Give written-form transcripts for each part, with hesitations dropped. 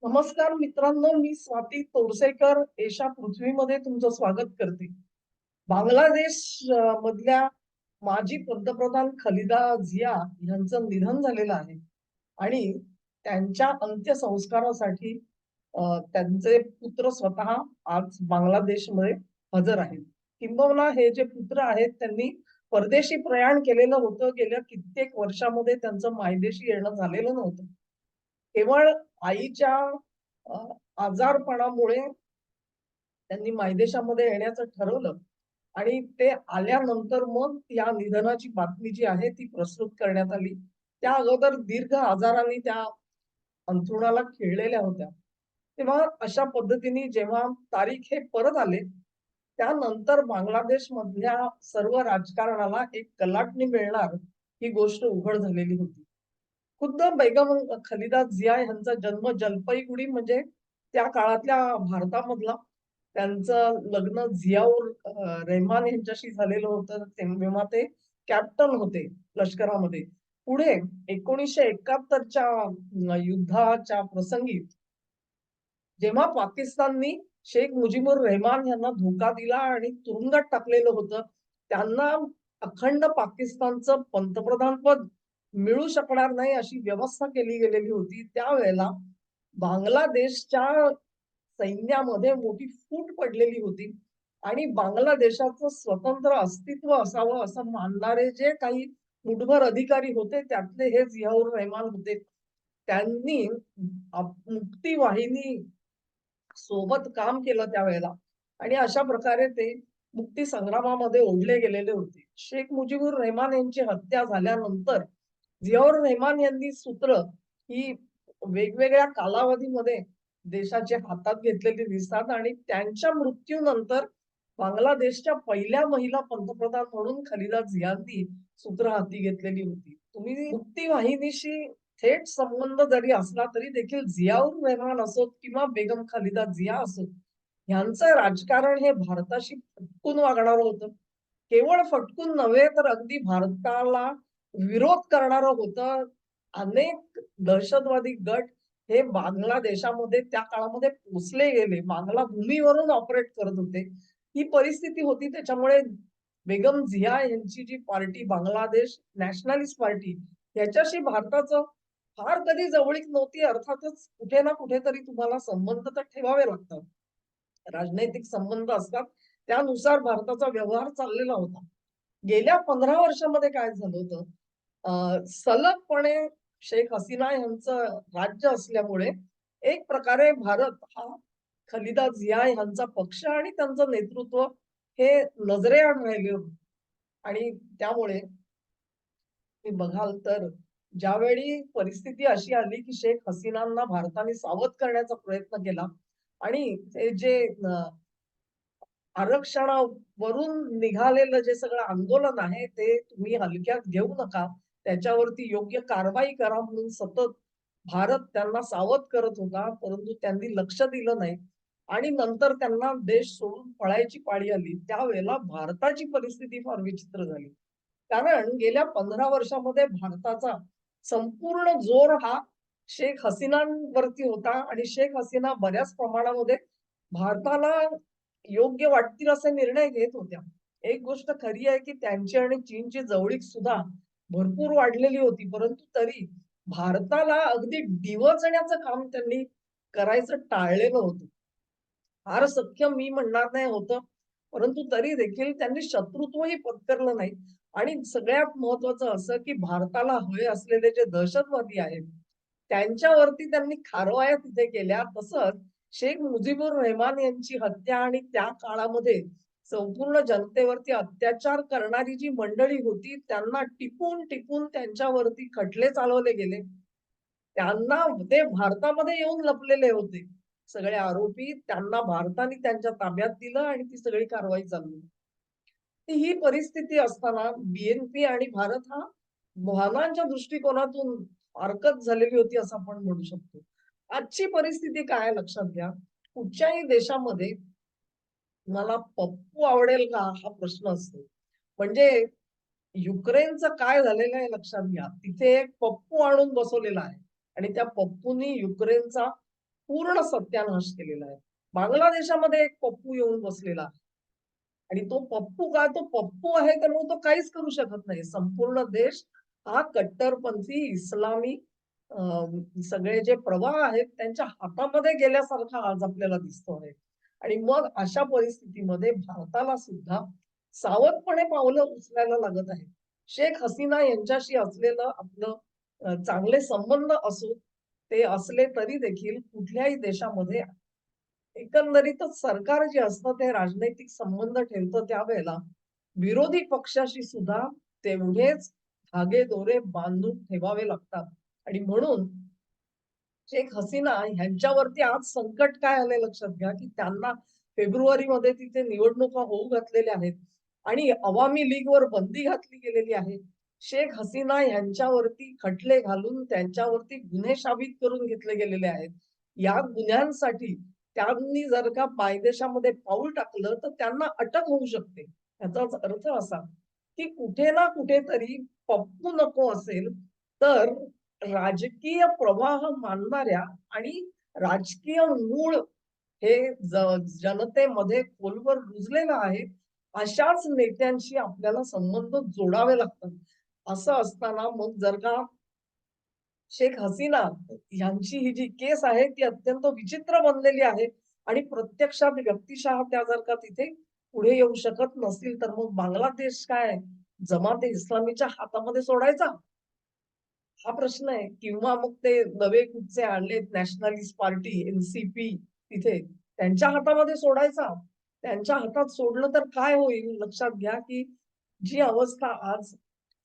नमस्कार मित्रांनो, मी स्वाती तोरसेकर एशा पृथ्वीमध्ये तुमचं स्वागत करते. बांगलादेश मधल्या माजी पंतप्रधान खलिदा जिया यांचं निधन झालेलं आहे आणि त्यांच्या अंत्यसंस्कारासाठी त्यांचे पुत्र स्वतः आज बांगलादेशमध्ये हजर आहेत. किंबहुना हे जे पुत्र आहेत त्यांनी परदेशी प्रयाण केलेलं होतं. गेल्या कित्येक वर्षामध्ये त्यांचं मायदेशी येणं झालेलं नव्हतं. केवळ आईच्या अ, आजारपणामुळे त्यांनी मायदेशामध्ये येण्याचं ठरवलं आणि ते आल्यानंतर मग या निधनाची बातमी जी आहे ती प्रस्तुत करण्यात आली. त्या अगोदर दीर्घ आजाराने त्या अंथरुणाला खिळलेल्या होत्या. तेव्हा अशा पद्धतीने जेव्हा तारीख हे परत आले, त्यानंतर बांगलादेशमधल्या सर्व राजकारणाला एक कलाटणी मिळणार ही गोष्ट उघड झालेली होती. खुद्द बेगम खलिदा जिया यांचा जन्म जलपैगुडी म्हणजे त्या काळातल्या भारतामधला त्यांचं लग्न जियाउर रहमान यांच्याशी झालेलं होतं. तेव्हा ते कॅप्टन होते लष्करामध्ये. पुढे 1971च्या युद्धाच्या प्रसंगी जेव्हा पाकिस्ताननी शेख मुजीबुर रहमान यांना धोका दिला आणि तुरुंगात टाकलेलं होतं, त्यांना अखंड पाकिस्तानचं पंतप्रधान पद मिळू शकणार नाही अशी व्यवस्था केली गेलेली होती. त्यावेळेला बांगलादेशच्या सैन्यामध्ये मोठी फूट पडलेली होती आणि बांगलादेशाचं स्वतंत्र अस्तित्व असावं असं मानणारे जे काही मुठभर अधिकारी होते त्यातले हे जियाउर रहमान होते. त्यांनी मुक्ती वाहिनी सोबत काम केलं त्यावेळेला आणि अशा प्रकारे ते मुक्ती संग्रामामध्ये ओढले गेलेले होते. शेख मुजीबुर रहमान यांची हत्या झाल्यानंतर जियाउर रहमान यांनी सूत्र ही वेगवेगळ्या कालावधीमध्ये देशाचे हातात घेतलेली दिसतात आणि त्यांच्या मृत्यूनंतर बांगलादेशच्या पहिल्या महिला पंतप्रधान म्हणून खलिदा जियांनी सूत्र हाती घेतलेली होती. तुम्ही मुक्ती वाहिनीशी थेट संबंध जरी असला तरी देखील जियाउर रहमान असोत किंवा बेगम खलिदा जिया असोत, यांचं राजकारण हे भारताशी फटकून वागणारं होतं. केवळ फटकून नव्हे तर अगदी भारताला विरोध करणारं होतं. अनेक दहशतवादी गट हे बांगलादेशामध्ये त्या काळामध्ये पोचले गेले. बांगला भूमीवरून ऑपरेट करत होते. ही परिस्थिती होती त्याच्यामुळे बेगम झिया यांची जी पार्टी बांगलादेश नॅशनलिस्ट पार्टी याच्याशी भारताचं फार कधी जवळीक नव्हती. अर्थातच कुठे ना कुठेतरी तुम्हाला संबंध तर ठेवावे लागतात. राजनैतिक संबंध असतात. त्यानुसार भारताचा व्यवहार चाललेला होता. गेल्या 15 वर्षामध्ये काय झालं होतं, सलगपणे शेख हसीना यांचं राज्य असल्यामुळे एक प्रकारे भारत हा खलिदा जिया यांचा पक्ष आणि त्यांचं नेतृत्व हे नजरेआड राहिले होते. आणि त्यामुळे तुम्ही बघाल तर ज्यावेळी परिस्थिती अशी आली, की शेख हसीनांना भारताने सावध करण्याचा प्रयत्न केला आणि ते जे आरक्षणावरून निघालेलं जे सगळं आंदोलन आहे, ते तुम्ही हलक्यात घेऊ नका. त्याच्यावरती योग्य कारवाई करा म्हणून सतत भारत त्यांना सावध करत होता. परंतु त्यांनी लक्ष दिलं नाही आणि नंतर त्यांना देश सोडून पळायची पाळी आली. त्यावेळेला भारताची परिस्थिती फार विचित्र झाली. कारण गेल्या 15 वर्षामध्ये भारताचा संपूर्ण जोर हा शेख हसीनांवरती होता आणि शेख हसीना बऱ्याच प्रमाणामध्ये भारताला योग्य वाटतील असे निर्णय घेत होत्या. एक गोष्ट खरी आहे, की त्यांची आणि चीनची जवळीक सुद्धा भरपूर वाढलेली होती. परंतु तरी भारताला अगदी डिवचण्याचं काम त्यांनी करायचं टाळलेलं होतं. फार सख्य मी म्हणणार नाही होतं, परंतु तरी देखील त्यांनी शत्रुत्वही पत्करलं नाही आणि सगळ्यात महत्वाचं असं, की भारताला हवे असलेले जे दहशतवादी आहेत, त्यांच्यावरती त्यांनी कारवाया तिथे केल्या. तसंच शेख मुजीबुर रहमान यांची हत्या आणि त्या काळामध्ये संपूर्ण जनतेवरती अत्याचार करणारी जी मंडळी होती, त्यांना टिपून त्यांच्यावरती खटले चालवले गेले. त्यांना ते भारतामध्ये येऊन लपलेले होते. सगळे आरोपी त्यांना भारताने त्यांच्या ताब्यात दिलं आणि ती सगळी कारवाई चालू आहे. तर ही परिस्थिती असताना बी आणि भारत हा भावनांच्या दृष्टिकोनातून फारकत झालेली होती असं आपण म्हणू शकतो. आजची परिस्थिती काय आहे लक्षात घ्या. कुठच्याही देशामध्ये मला पप्पू आवडेल का हा प्रश्न असतो. म्हणजे युक्रेनचं काय झालेलं आहे लक्षात घ्या. तिथे एक पप्पू आणून बसवलेला आहे आणि त्या पप्पूनी युक्रेनचा पूर्ण सत्यानाश केलेला आहे. बांगलादेशामध्ये एक पप्पू येऊन बसलेला आहे आणि तो पप्पू काय, तो पप्पू आहे त्यामुळे तो काहीच करू शकत नाही. संपूर्ण देश हा कट्टरपंथी इस्लामी सगळे जे प्रवाह आहेत त्यांच्या हातामध्ये गेल्यासारखा आज आपल्याला दिसतो आहे. आणि मग अशा परिस्थितीमध्ये भारताला सुद्धा सावधपणे पावलं उचलायला लागत आहे. शेख हसीना यांच्याशी असलेलं आपलं चांगले संबंध असो, ते असले तरी देखील कुठल्याही देशामध्ये एकंदरीतच सरकार जे असतं ते राजनैतिक संबंध ठेवतं त्यावेळेला विरोधी पक्षाशी सुद्धा तेवढेच धागेदोरे बांधून ठेवावे लागतात. आणि म्हणून शेख हसीना ह्यांच्यावरती आज संकट काय आलंय लक्षात घ्या, की त्यांना फेब्रुवारीमध्ये तिथे निवडणुका होऊ घातलेल्या आहेत आणि अवामी लीगवर बंदी घातली गेलेली आहे. शेख हसीना यांच्यावरती खटले घालून त्यांच्यावरती गुन्हे साबित करून घेतले गेलेले आहेत. या गुन्ह्यांसाठी त्यांनी जर का मायदेशामध्ये पाऊल टाकलं तर त्यांना अटक होऊ शकते. याचाच अर्थ असा, की कुठे ना कुठेतरी पप्पू नको असेल तर राजकीय प्रवाह मानणाऱ्या आणि राजकीय मूळ हे जनतेमध्ये खोलवर रुजलेलं आहे. अशाच नेत्यांशी आपल्याला संबंध जोडावे लागतात. असं असताना मग जर का शेख हसीना यांची ही जी केस आहे ती अत्यंत विचित्र बनलेली आहे आणि प्रत्यक्षात व्यक्तिशः त्या जर का तिथे पुढे येऊ शकत नसतील तर मग बांगलादेश काय जमाते इस्लामीच्या हातामध्ये सोडायचा? हा प्रश्न आहे. किंवा मग ते नवे कुठचे आणलेत नॅशनलिस्ट पार्टी एनसीपी तिथे त्यांच्या हातामध्ये सोडायचा. त्यांच्या हातात सोडलं तर काय होईल लक्षात घ्या, की जी अवस्था आज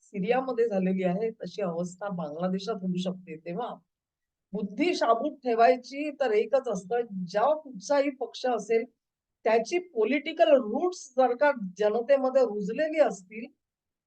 सिरियामध्ये झालेली आहे तशी अवस्था बांगलादेशात होऊ शकते. तेव्हा बुद्धी शाबूत ठेवायची तर एकच असतं, ज्या कुठचाही पक्ष असेल, त्याची पॉलिटिकल रूट्स जर का जनतेमध्ये रुजलेली असतील,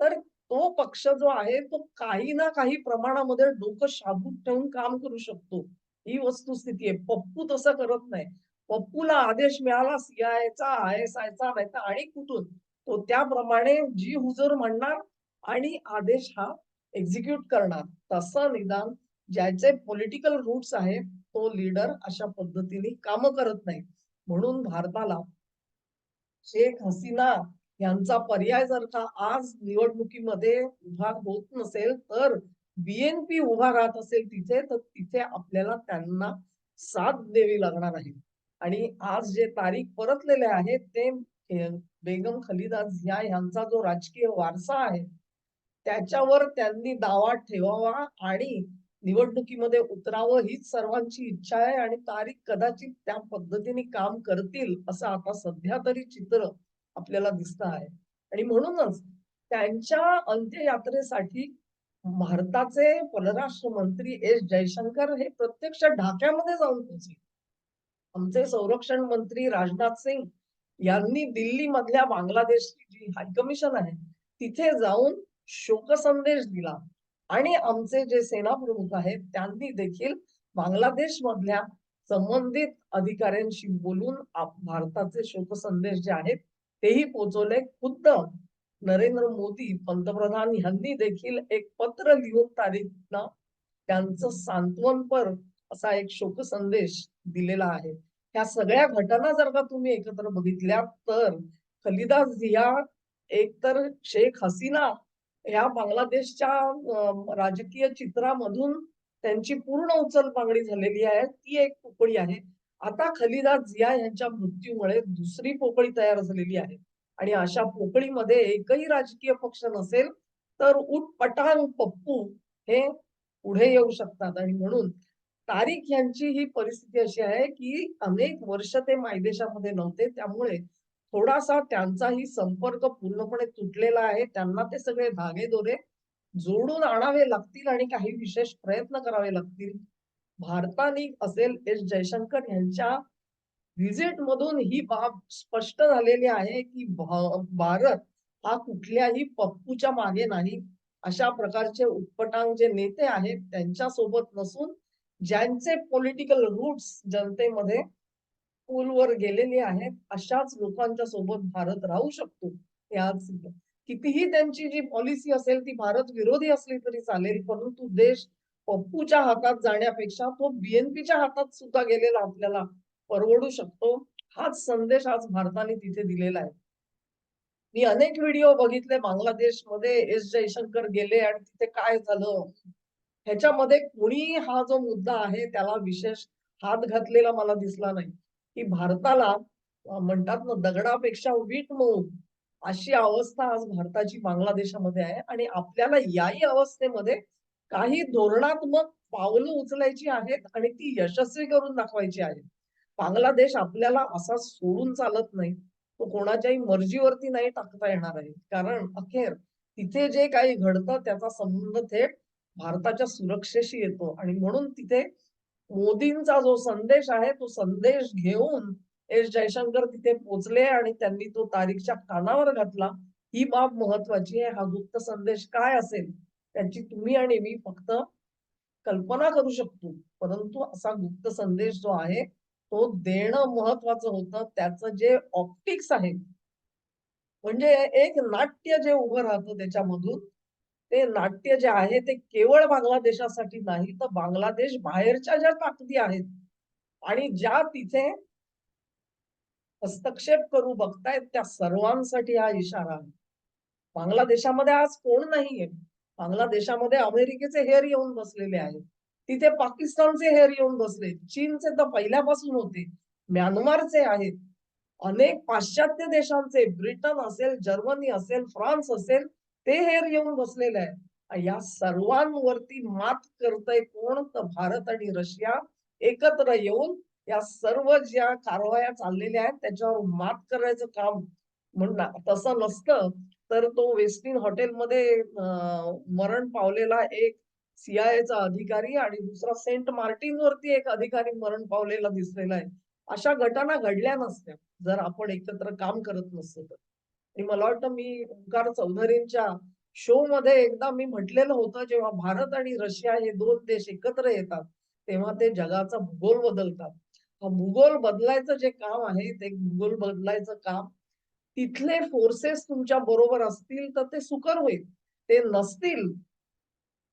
तर तो पक्ष जो आहे, तो काही ना काही प्रमाणामध्ये डोकं शाबूत ठेवून काम करू शकतो. ही वस्तुस्थिती आहे. पप्पू तसं करत नाही. पप्पूला आदेश मिळाला सीआयएचा, आयएसआयचा नाहीतर आणि कुठून, तो त्याप्रमाणे जी हुजूर म्हणणार आणि आदेश हा एक्झिक्यूट करणार. तसं निदान ज्याचे पॉलिटिकल रूट्स आहेत, तो लीडर अशा पद्धतीने कामं करत नाही. म्हणून भारताला शेख हसीना यांचा पर्याय जर का आज निवडणुकीमध्ये उभा होत नसेल, तर बीएनपी उभा राहत असेल तिथे, तर तिथे आपल्याला त्यांना साथ द्यावी लागणार आहे. आणि आज जे तारीख परतलेले आहेत, ते बेगम खलिदा झिया यांचा जो राजकीय वारसा आहे, त्याच्यावर त्यांनी दावा ठेवावा आणि निवडणुकीमध्ये उतरावं हीच सर्वांची इच्छा आहे आणि तारीख कदाचित त्या पद्धतीने काम करतील असं आता सध्या तरी चित्र आपल्याला दिसत आहे. आणि म्हणूनच त्यांच्या अंत्ययात्रेसाठी भारताचे परराष्ट्र मंत्री एस जयशंकर हे प्रत्यक्ष ढाक्यामध्ये जाऊन पोहोचले. आमचे संरक्षण मंत्री राजनाथ सिंग यांनी दिल्ली मधल्या बांगलादेशची जी हायकमिशन आहे तिथे जाऊन शोकसंदेश दिला आणि आमचे जे सेना प्रमुख आहेत त्यांनी देखील बांगलादेश मधल्या संबंधित अधिकाऱ्यांशी बोलून भारताचे शोकसंदेश जे आहेत तेही पोहोचवले. खुद्द नरेंद्र मोदी पंतप्रधान यांनी देखील एक पत्र लिहून तारीखला त्यांचं सांत्वनपर असा एक शोकसंदेश दिलेला आहे. ह्या सगळ्या घटना जर का तुम्ही एकत्र बघितल्या तर खलिदा झिया एकतर शेख हसीना ह्या बांगलादेशच्या राजकीय चित्रामधून त्यांची पूर्ण उचलबांगडी झालेली आहे. ती एक पोकळी आहे. आता खलिदा झिया यांच्या मृत्यूमुळे दुसरी पोकळी तयार झालेली आहे. आणि अशा पोकळीमध्ये एकही राजकीय पक्ष नसेल तर उटपटांग पप्पू हे पुढे येऊ शकतात. आणि म्हणून तारिक यांची ही परिस्थिती अशी आहे, की अनेक वर्ष ते मायदेशामध्ये नव्हते. त्यामुळे थोडासा त्यांचाही संपर्क पूर्णपणे तुटलेला आहे. त्यांना ते सगळे धागेदोरे जोडून आणावे लागतील आणि काही विशेष प्रयत्न करावे लागतील. भारताने असेल एस जयशंकर यांच्या व्हिजिट मधून ही बाब स्पष्ट झालेली आहे, की भारत हा कुठल्याही पप्पूच्या मागे नाही. अशा प्रकारचे उत्पटांग जे नेते आहेत त्यांच्यासोबत नसून ज्यांचे पॉलिटिकल रूट्स जनतेमध्ये खोलवर गेलेले आहेत, अशाच लोकांच्या सोबत भारत राहू शकतो. हे आज कितीही त्यांची जी पॉलिसी असेल ती भारत विरोधी असली तरी चालेल, परंतु देश पप्पूच्या हातात जाण्यापेक्षा तो बीएनपीच्या हातात सुद्धा गेलेला आपल्याला परवडू शकतो. हाच संदेश आज भारताने तिथे दिलेला आहे. मी अनेक व्हिडिओ बघितले बांगलादेशमध्ये एस जयशंकर गेले आणि तिथे काय झालं? ह्याच्यामध्ये कोणी हा जो मुद्दा आहे त्याला विशेष हात घातलेला मला दिसला नाही, की भारताला म्हणतात ना दगडापेक्षा वीट मऊ अशी अवस्था आज भारताची बांगलादेशामध्ये आहे आणि आपल्याला याही अवस्थेमध्ये काही धोरणात्मक पावलं उचलायची आहेत आणि ती यशस्वी करून दाखवायची आहेत. बांगलादेश आपल्याला असा सोडून चालत नाही. तो कोणाच्याही मर्जीवरती नाही टाकता येणार आहे. कारण अखेर तिथे जे काही घडतं त्याचा संबंध थेट भारताच्या सुरक्षेशी येतो आणि म्हणून तिथे मोदींचा जो संदेश आहे तो संदेश घेऊन एस जयशंकर तिथे पोहोचले आणि त्यांनी तो तारीखच्या कानावर घातला. ही बाब महत्वाची आहे. हा गुप्त संदेश काय असेल त्याची तुम्ही आणि मी फक्त कल्पना करू शकतो. परंतु असा गुप्त संदेश जो आहे तो देणं महत्वाचं होतं. त्याचं जे ऑप्टिक्स आहे म्हणजे एक नाट्य जे उभं राहतं त्याच्यामधून, ते नाट्य जे आहे ते केवळ बांगलादेशासाठी नाही, तर बांगलादेश बाहेरच्या ज्या ताकदी आहेत आणि ज्या तिथे हस्तक्षेप करू बघतायत त्या सर्वांसाठी हा इशारा आहे. बांगलादेशामध्ये आज कोण नाहीये. बांगलादेशामध्ये अमेरिकेचे हेर येऊन बसलेले आहेत. तिथे पाकिस्तानचे हेर येऊन बसले. चीनचे तर पहिल्यापासून होते. म्यानमारचे आहेत. अनेक पाश्चात्य देशांचे ब्रिटन असेल, जर्मनी असेल, फ्रान्स असेल, ते हेर येऊन बसलेले आहे. या सर्वांवरती मात करतंय कोण? तर भारत आणि रशिया एकत्र येऊन या सर्व ज्या कारवाया चाललेल्या आहेत त्याच्यावर मात करायचं काम म्हणणं तसं नसतं तर तो वेस्टिन हॉटेलमध्ये मरण पावलेला एक सीआयएचा अधिकारी आणि दुसरा सेंट मार्टिन वरती एक अधिकारी मरण पावलेला दिसलेला आहे. अशा घटना घडल्या नसत्या जर आपण एकत्र काम करत नसतो तर. आणि मला वाटतं मी ओंकार चौधरींच्या शो मध्ये एकदा मी म्हटलेलं होतं जेव्हा भारत आणि रशिया हे दोन देश एकत्र येतात तेव्हा ते जगाचा भूगोल बदलतात. भूगोल बदलायचं जे काम आहे ते भूगोल बदलायचं काम तिथले फोर्सेस तुमच्या बरोबर असतील तर ते सुकर होईल. ते नसतील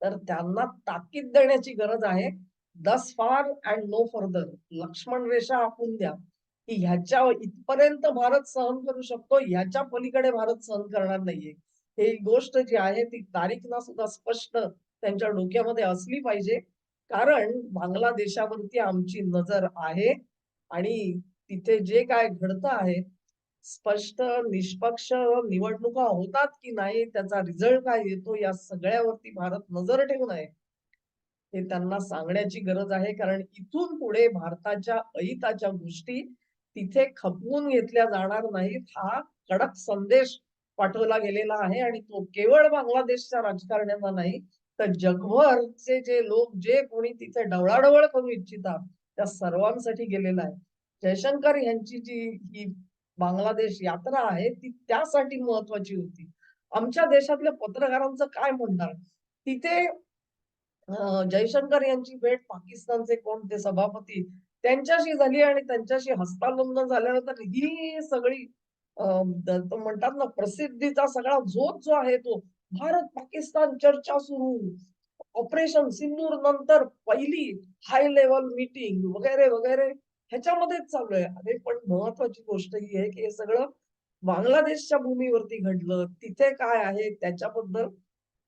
तर त्यांना ताकीद देण्याची गरज आहे. दस फार अँड नो फर्दर. लक्ष्मण रेषा आखून द्या, की ह्याच्या इथपर्यंत भारत सहन करू शकतो, ह्याच्या पलीकडे भारत सहन करणार नाहीये. ही गोष्ट जी आहे ती तारीखना सुद्धा स्पष्ट त्यांच्या डोक्यामध्ये असली पाहिजे. कारण बांगलादेशावरती आमची नजर आहे आणि तिथे जे काय घडतं आहे स्पष्ट, निष्पक्ष निवडणुका होतात की नाही, त्याचा रिझल्ट काय येतो, या सगळ्यावरती भारत नजर ठेवून आहे. हे त्यांना सांगण्याची गरज आहे. कारण इथून पुढे भारताच्या अहिताच्या गोष्टी तिथे खपवून घेतल्या जाणार नाहीत. हा कडक संदेश पाठवला गेलेला आहे आणि तो केवळ बांगलादेशच्या राजकारण्यांना नाही, तर जगभरचे जे लोक जे कोणी तिथे ढवळाढवळ करू इच्छितात, त्या सर्वांसाठी गेलेला आहे. जयशंकर यांची जी ही बांगलादेश यात्रा आहे ती त्यासाठी महत्वाची होती. आमच्या देशातल्या पत्रकारांचं काय म्हणणार? तिथे जयशंकर यांची भेट पाकिस्तानचे कोणते सभापती त्यांच्याशी झाली आणि त्यांच्याशी हस्तांदोलन झाल्यानंतर ही सगळी म्हणतात ना प्रसिद्धीचा सगळा जोत जो आहे तो भारत पाकिस्तान चर्चा सुरू ऑपरेशन सिंदूर नंतर पहिली हाय लेवल मीटिंग वगैरे वगैरे ह्याच्यामध्येच चालू आहे. अरे पण महत्वाची गोष्ट ही आहे की हे सगळं बांगलादेशच्या भूमीवरती घडलं. तिथे काय आहे त्याच्याबद्दल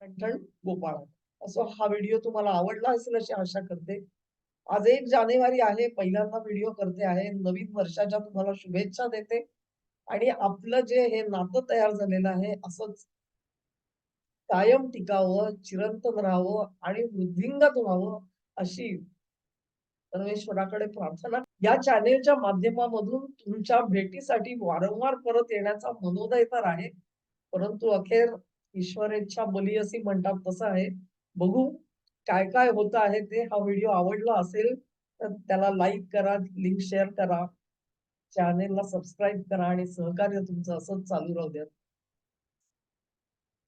कंठण गोपाळ. असो हा व्हिडिओ तुम्हाला आवडला असेल अशी आशा करते. आज 1 जानेवारी आहे. पहिल्यांदा व्हिडिओ करते आहे. नवीन वर्षाच्या तुम्हाला शुभेच्छा देते आणि आपलं जे हे नातं तयार झालेलं आहे असंच कायम टिकावं, चिरंतन राहावं आणि वृद्धिंगत व्हावं अशी परमेश्वराकडे प्रार्थना. या चॅनेलच्या माध्यमामधून तुमच्या भेटीसाठी वारंवार परत येण्याचा मनोदय तर आहे. परंतु अखेर ईश्वरेच्छा बली अशी म्हणतात तसं आहे. बघू काय काय होत आहे ते. हा व्हिडिओ आवडला असेल तर त्याला लाईक करा, लिंक शेअर करा, चॅनेलला सबस्क्राईब करा आणि सहकार्य तुमचं असंच चालू राहू द्या.